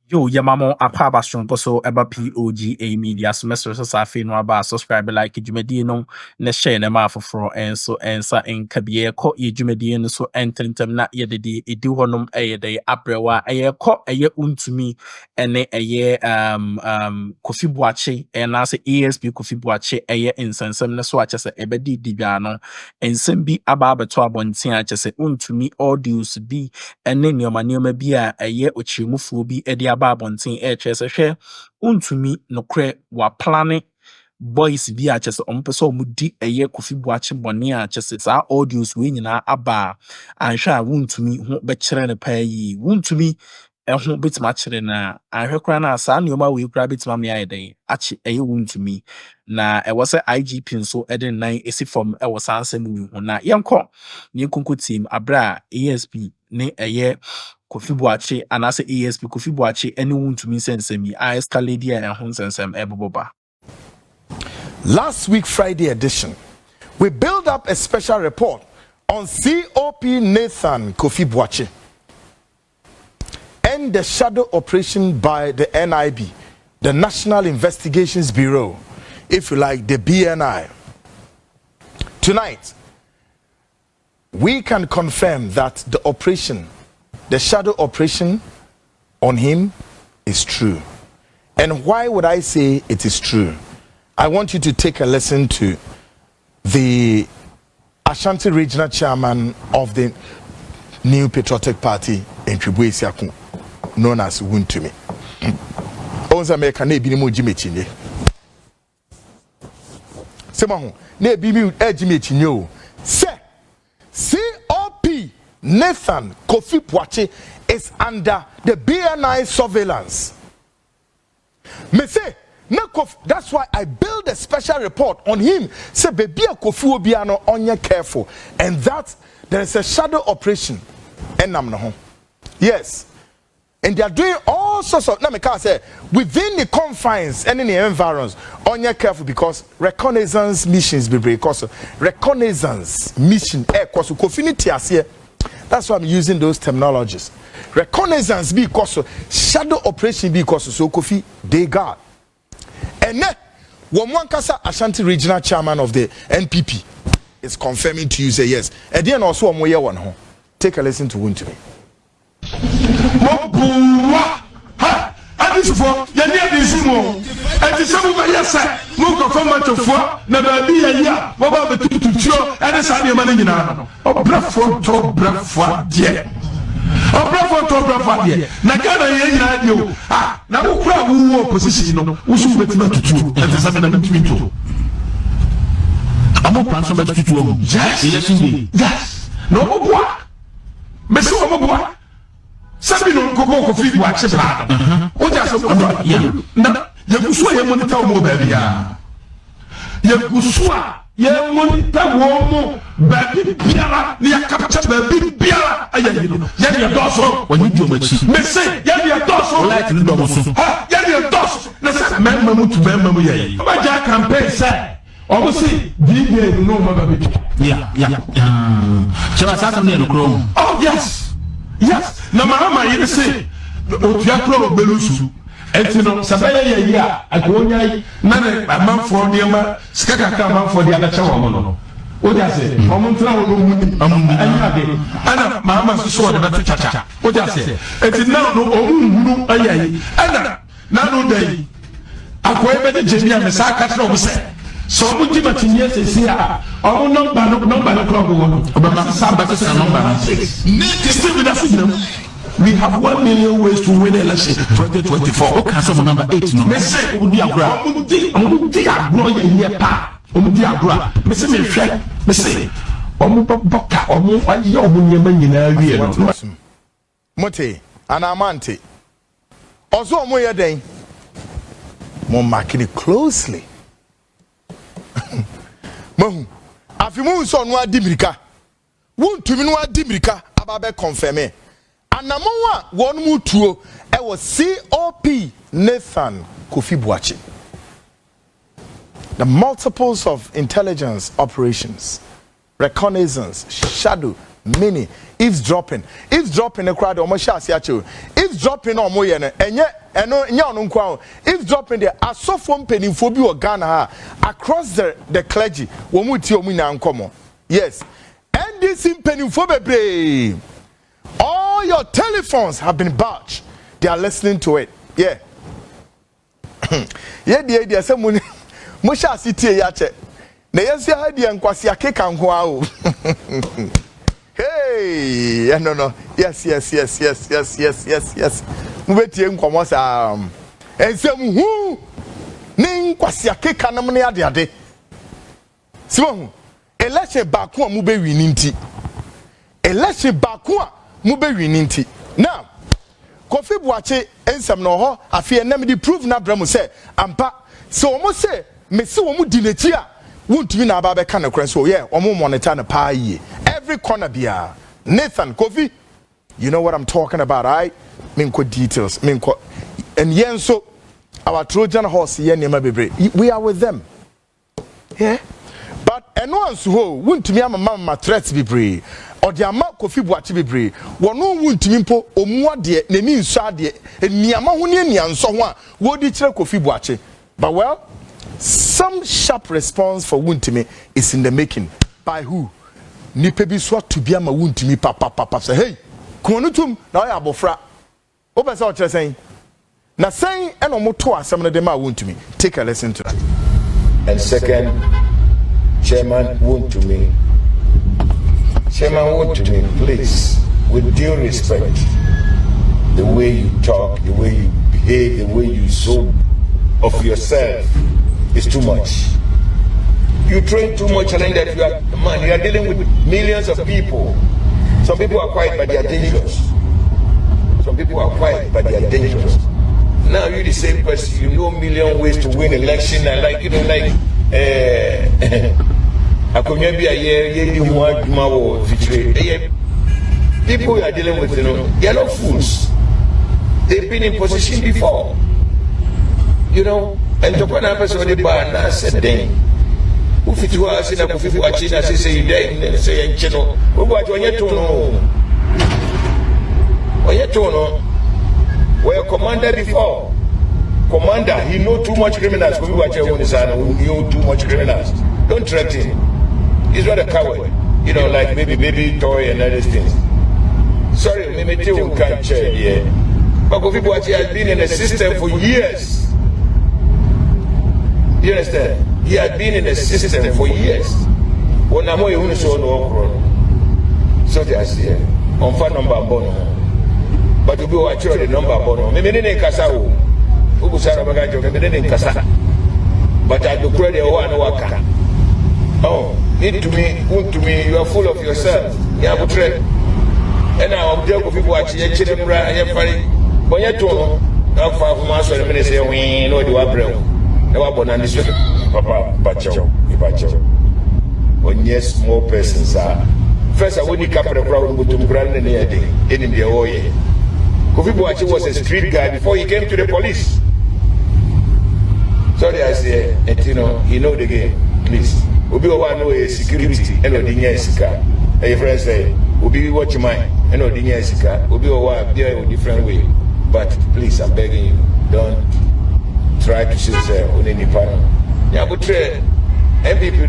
Yo, Yamamo Apabashon Boso Eba POG Media semester Safi no aba subscribe like Jumedi no ne share ne ma for and so ensa en kabie ko ye Jumedi no so ententem na ye de edu honom eye de abrewa eye ko eye untumi ene eye Kofi Boakye na se ESP Kofi Boakye eye insensem ne so ache se ebedi dibia no ensem bi aba abeto abonten ache se untumi audios bi ene nioma bi a eye ochimufuo bi edi abonten chese hwe untumi nokre wa plane boys bi a chese ompese omudi eye Kofi Boakye bone a chese sa audios we nyina aba anhwe a untumi ho be kire ne pa yi untumi ehho betima kire na anhwe kra na sa neoma we kra betima me ayeden achi eye untumi na e was IGP nso eden nan esi form e was ansem wi ho na yenko ne kunku team abra ESP ne eye Kofi Boakye and as ESP Kofi Boakye anyone to me sense me I escalate and hon sensem eboba. Last week Friday edition, we build up a special report on COP Nathan Kofi Boakye and the shadow operation by the NIB, the National Investigations Bureau, if you like, the BNI. Tonight, we can confirm that the operation, the shadow operation on him is true. And why would I say it is true? I want you to take a listen to the Ashanti Regional Chairman of the New Patriotic Party in K.Boakye, known as Wontumi. Onza America ne bi ni mo jimechinye. Semaho ne bi mi ejimechinye o. Se COP Nathan Kofi Boakye is under the BNI surveillance. Me say, that's why I build a special report on him. Say, baby, Kofi will be onye careful, and that there is a shadow operation. And yes, and they are doing all sorts of. Now, me can say within the confines and in the environs, onye careful because reconnaissance missions be because reconnaissance mission. Kofi ni tiasie. That's why I'm using those terminologies. Reconnaissance because shadow operation because so Kofi they guard. And then Wankasa Ashanti Regional Chairman of the NPP is confirming to you say yes. And then also one. Take a listen to Wontumi. Na kana ye radio na wo kura wo opposition no wo so betima tutu e te sabe na betimi to amo plan so betutu o yes no mo boa me se wo mo boa sabi no ko Kofi Boakye bra o ja so na ye kuso ye monitor mo ba bia ye kuso ye monitor wo baby biara ni capture baby biara ayi no ye doso when you do machi me say ye doso like ni do so ha ye doso na say memma mutu memma mu ye ba ja campaign say obviously DJ no ma baby yeah chama sasa ne no krom oh yes na Mahama ye say otua krom belusu etino sabaya ya akonya na amanfo de ma skakaka amanfo de adacha wo no o ja se omuntra wo no muni anya de ana Mahama so de beto chacha o ja se etina no omunhunu ayayi ana na no dai akoye be de jemia me saka tra wo se so mu jima tinye se se a o number no club wo no obama samba se number 6 ne still with us. We have 1 million ways to win election 2024. Okay, so number 8 no. Me say omudi agura. Omudi agura ye pa. Omudi agura. Me say me hwe. Me say boka aye nyema nyina wie no. Mote anamante. Ozo omo ye den. Mo mark it closely. Mahu. Afimu so no adimirika. Wontumi no adimirika ababe confirm. Anamowa one mutuo e was COP Nathan Kofi Boakye. The multiples of intelligence operations, reconnaissance, shadow many eavesdropping the crowd omo sha ase ache eavesdropping omo ye no enye eno nya ono nkwa eavesdropping the asofo mpenimfo bi o Ghana ha across the clergy wo mu ti omu na nkomo. Yes, and this mpenimfo bebre, all your telephones have been barged. They are listening to it. Yeah. Yeah, the say mo sha ase ya che na yesu ha dia nkwase akeka nko a o. Hey, no. Yes. Mubetie nkomo sa ensem hu ni nkwase akeka nam ne ade. Sibo election baako a mube wini nti. Election baako a mube wini nti. Now, Kofi Boakye ensem no ho afie nam di prove na bra mu say ampa so omo say me se omo di n'echi a Wontumi na aba be ka ne kren so yeah omo monitor na pa ye every corner bia. Nathan Kofi, you know what I'm talking about, right? Minko details minko and yen so our Trojan horse here nema bebre we are with them. Yeah, but eno anso ho Wontumi ama threats bebre or the ama Kofi Boakye bebre wono Wontumi mpo omu ade nani nso ade niama ho ne nianso ho a wodi kire Kofi Boakye. But well, some sharp response for Wontumi is in the making. By who? Nipa bi so to bia ma Wontumi papa say hey konutum na ya abofra obese o kire sen na sen e no moto asem no de ma Wontumi. Take a listen to that. And second, Chairman Wontumi, please, with due respect, the way you talk, the way you behave, the way you show of yourself is too much. You train too much, and that you are dealing with millions of people. Some people are quiet, but they are dangerous. Some people are quiet, but they are dangerous. Now you're the same person. You know a million ways to win election, and Akroma people you are dealing with, they are not fools. They've been in position before, and to put an person on the bar and said, "Dang, who fit you are saying that Kofi Boakye say you dang and say you know, who got on your tone, were commander before. Commander, he know too much criminals. Kofi Boakye on his hand, who knew too much criminals. Don't threaten him. He's not a coward, like maybe baby toy and other things. Sorry, maybe you can't share here. But Kofi Boakye has been in the system for years. You understand? He had been in the system for years. When I'm going to show no so that's here. On phone number bono. But you go actually the number bono. Maybe they didn't casa. Who said about they didn't casa. But I do credit one worker. Oh, Wontumi, you are full of yourself. You have a trade. And now I'm there with people watching your children, and funny. But you don't know how from us when they say, we know you are brave. You are born on this Papa, Bacho. When yes, more persons are. First, I wouldn't capture the crowd with them grand in the OE. Kofi Boakye was a street guy before he came to the police. Sorry, I say, and he know the game. Please. Obi owa no security and odinya sika. A friend say, Obi watch mine and odinya sika. Obi owa be a different way. But please, I'm begging you, don't try to say on any panel. Yeah, but NPP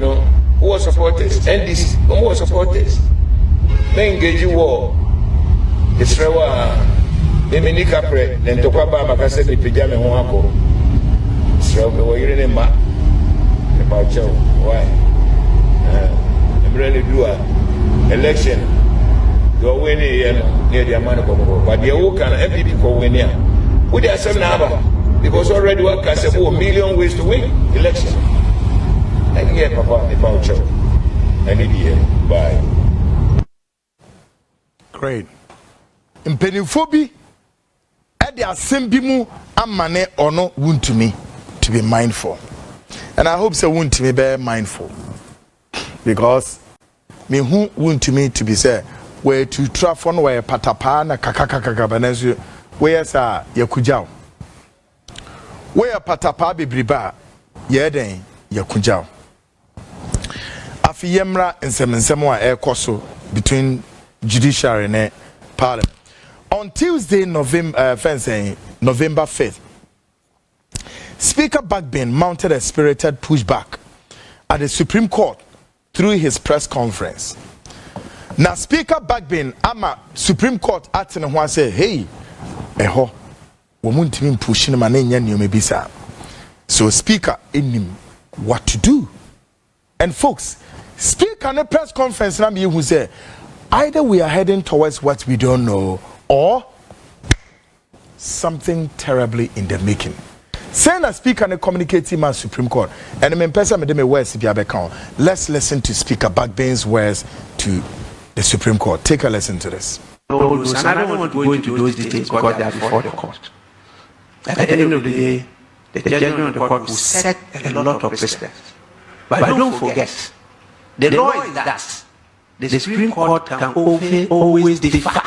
who was supporters, NDC who was supporters. They engage you war. It's rewa. They may nick up then to Papa Macasset the pajama hoako. It's rewa. You're in a map about you. Why? I'm ready to do an election. You're winning near the amount of but the whole can NPP go win here. With the 7 hours, because already work has a million ways to win election. And here, Papa, about you. I need you. Bye. Great. Mpenimfobi, at the assembly, amane or no Wontumi to be mindful. And I hope so Wontumi be mindful. Because me who Wontumi to be said, where to trafon where patapana kakakakabanezu, where sa yakujao. Where patapa bibriba, yeden yakujao. Afiyemra and semensemwa air coso between judiciary ne parliament. On Tuesday, November 5th, Speaker Bagbin mounted a spirited pushback at the Supreme Court through his press conference. Now, Speaker Bagbin, ama Supreme Court at and say, hey, Wontumi pushing manenya. So, Speaker, in him, what to do? And folks, Speaker in a press conference, now who say, either we are heading towards what we don't know, or something terribly in the making. Send a speaker and communicate team at Supreme Court. And the person made me words if you have account. Let's listen to Speaker Bagbin's words to the Supreme Court. Take a listen to this. And I don't want to go into those details because they are before the court. At the end of the day, the judgment of the court will set a lot of precedents. But don't forget, the law is that the Supreme Court can always differ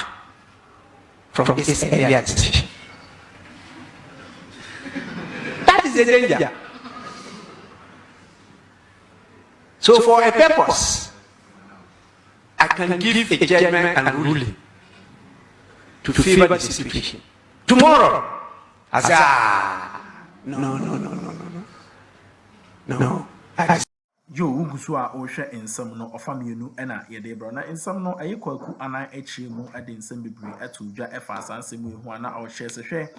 from its earlier decision. That is the danger. So for a purpose, I can give a judgment and ruling to favor the situation. Tomorrow, I say, no. Yo ugusu a ohwe ensem no ofamienu na yede bro na ensem no ayekwaku anan achie mu ade ensem bebre atudwa efa asansem ehu ana ohwe sehwe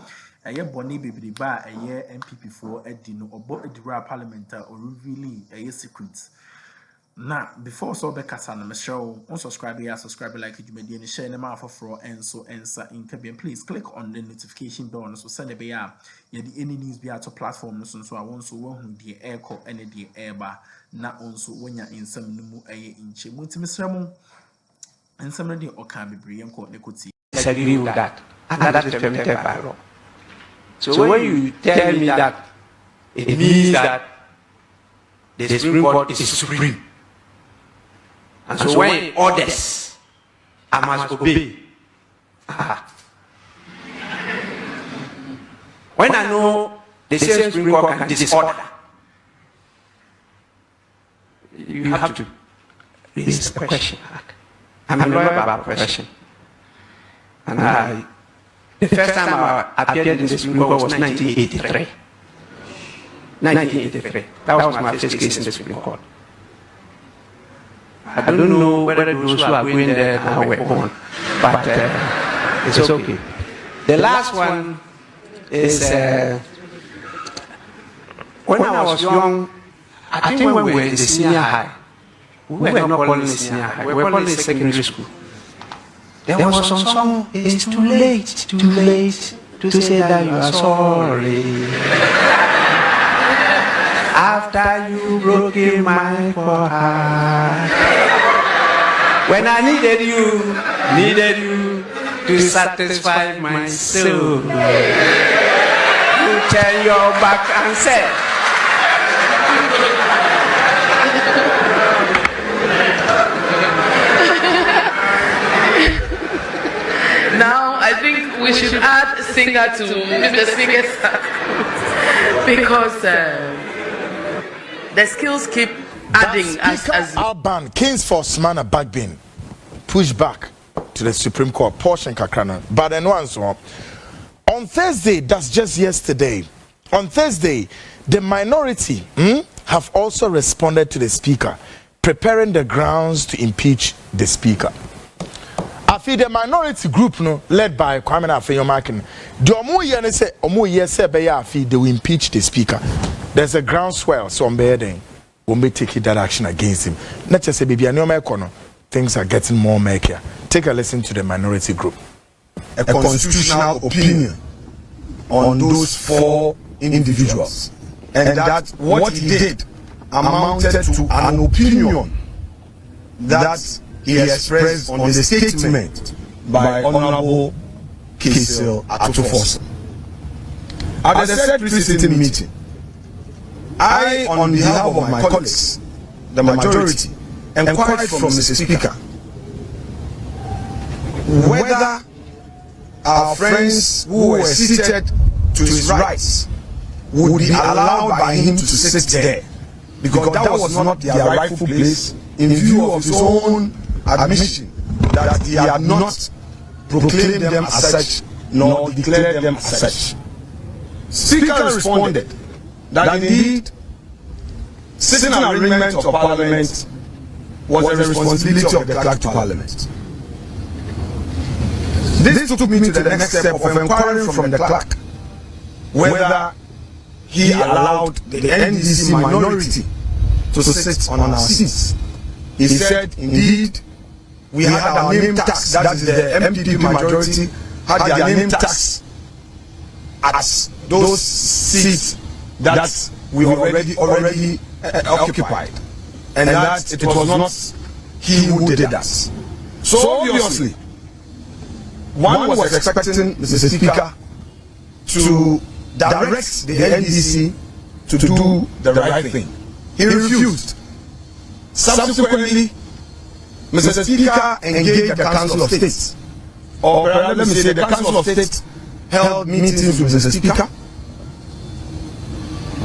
eye boni bebre ba eye NPP fo adi no obo adira parliament o revealing eye secrets na before so be kasa na show on subscribe like dwumadi ni share na ma afoforo enso ensa inkabian. Please click on the notification bell so send be ya yede any news be ato platform no so a won so wahu de airco ene de airba na onso wonya ensam no mu aye inche muntimi sremu ensam no de oka bebre yenko ne koti. Disagree with that, and that is permitted by law. So when you tell me that, it means that the Supreme Court is supreme, and so when it orders, I must obey. When I know the same Supreme Court can disorder, you have to raise a question. I'm a lawyer by profession, and the first time I appeared in the Supreme Court was 1983. 1983. That was my first case in the Supreme Court. I don't know whether those who are going there now were born, but it's okay. The last one is when I was young. I think when we were in the senior high, we were not calling it senior high, we were calling it secondary school. There was some song, it's too late to say that you are sorry. After you broke in my heart, when I needed you to satisfy my soul, you turn your back and said, now I think we should add singer to Mr. Singer's because the skills keep adding as Alban Kings for Smana Bagbin push back to the Supreme Court portion kakrana. But then once on Thursday, that's just yesterday. On Thursday, the minority have also responded to the speaker, preparing the grounds to impeach the speaker. I feel the minority group led by Kwame Afeyomakin. The omu say they will impeach the speaker. There's a groundswell, so on bedding when we take that action against him. Not just say baby things are getting more murkier. Take a listen to the minority group. A constitutional opinion on those 4 individuals, and that what he did amounted to an opinion that he expressed on the statement by Honorable K.Boakye Akuffo. At the said pre-sitting meeting, I, on behalf of my colleagues, the majority, inquired from Mr. Speaker whether our friends who were seated to his rights would be allowed by him to sit there, because that was not their rightful place in view of his own admission that he had not proclaimed them as such nor declared them as such. Speaker responded that indeed sitting arrangement of Parliament was a responsibility of the clerk to Parliament. This took me to the next step of inquiring from the clerk whether he allowed the NDC minority to sit on our seats. He said, indeed, we had our name tax, that is the NPP majority, had their name tax at those seats that we already occupied, and that it was not he who did that. So obviously, one was expecting Mr. Speaker to direct the NDC to do the right thing. He refused. Subsequently, Mr. Speaker engaged the Council of State, or let me say the Council of State held meetings with Mr. Speaker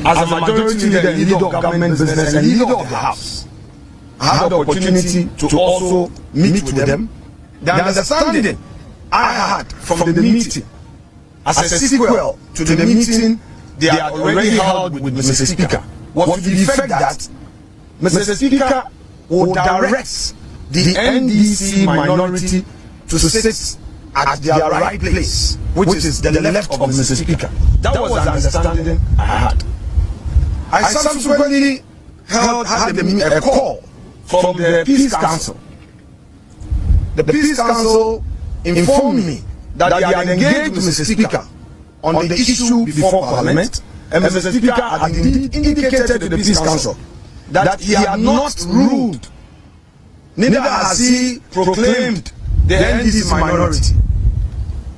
as a majority leader of government business and leader of the House. I had the opportunity to also meet with them. The understanding I had from the meeting as a sequel to the meeting they had already held with Mr. Speaker was to the effect that Mr. Speaker would direct the NDC minority to sit at their right place, which is the left of Mr. Speaker. That was the understanding I had. I subsequently had a call from the Peace Council. The Peace Council informed me that they had engaged with Mr. Speaker on the issue before Parliament, and Mr. Speaker had indeed indicated to the Peace Council that he had not ruled, neither has he proclaimed the NDC minority,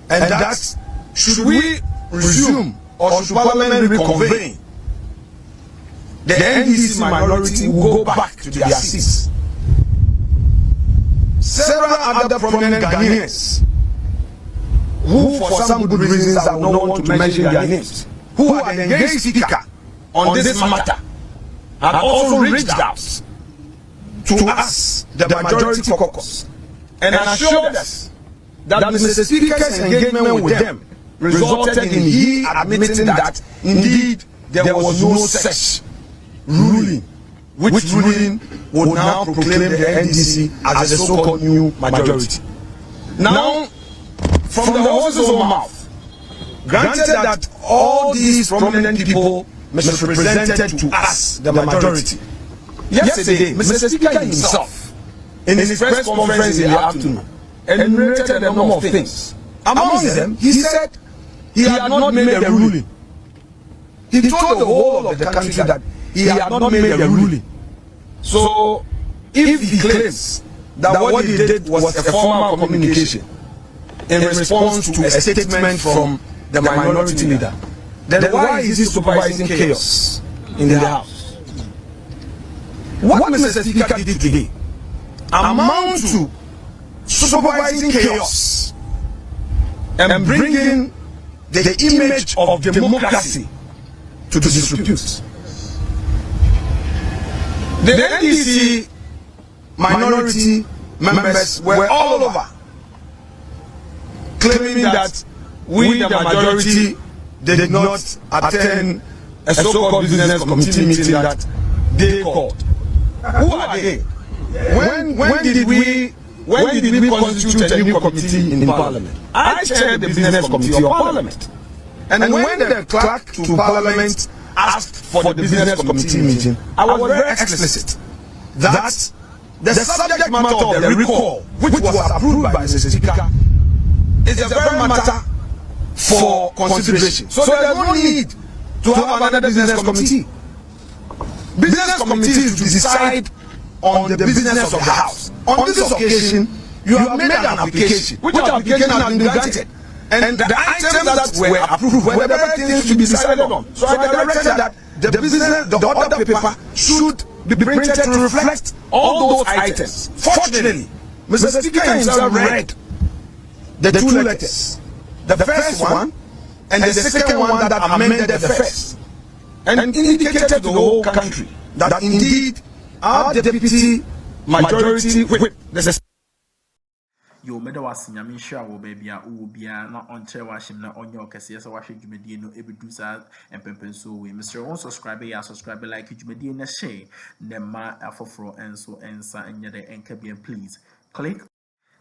and that should we resume or should Parliament reconvene, the NDC minority will go back to their seats. Several other prominent Ghanaians, who for some good reasons I would not want to mention their names, who had engaged Speaker on this matter, had also reached out to us, the majority caucus, and assured us that Mr. Speaker's engagement with them resulted in he admitting that indeed there was no such ruling, which ruling would now proclaim the NDC as the so-called new majority. Now, from the horse's own mouth, granted that all these prominent people misrepresented to us, the majority. Yesterday, Mr. Speaker himself, in his press conference in the afternoon, enumerated a number of things. Among them, he said he had not made a ruling. He told the whole of the country that he had not made a ruling. So, if he claims that what he did was a formal communication in response to a statement from the minority leader, then why is he supervising chaos in the House? What Mr. Speaker did today amounts to supervising chaos and bringing the image of democracy to disrepute. The NDC minority members were all over claiming that we, the majority, did not attend a so-called business committee meeting that they called. Who are they? When did we constitute a new committee in Parliament? I chaired the business committee of Parliament. And when the clerk to Parliament asked for the business committee meeting, I was very explicit that the subject matter of the recall, which was approved by Mr. Speaker, is a very matter for consideration. So there is no need to have another business committee. Business committee is to decide on the business of the House. On this occasion, you have made an application, which application has been granted. And the items that were approved were the very things to be decided on. So I directed that the order paper should be printed to reflect all those items. Fortunately, Mr. Speaker himself read the two letters. The first one and the second one that amended the first. And indicated to the whole country that indeed our deputy majority whip, yo meda wase nyame hwɛ wo baby a wo bia na onche wahim na onye okese so wahwe dwumadie no ebedu sa empempenso we Mr. Won subscribe ya subscribe like dwumadie na share na ma afoforo enso ensa enye de enka bia please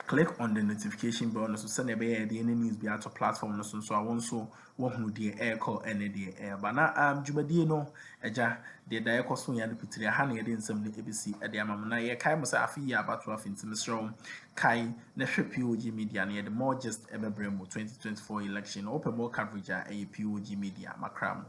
click on the notification bell so send ebe the any news be out to platform no so I want so who the air call any the air but na dwumadie no eja the da ekoso ya putiri ha na yede nsem ne ebisi e de amam na ye kai mo sa afi ya abato afi ntimsro kai na hwe POG Media na the more just ever bremo 2024 election open more coverage at POG Media makram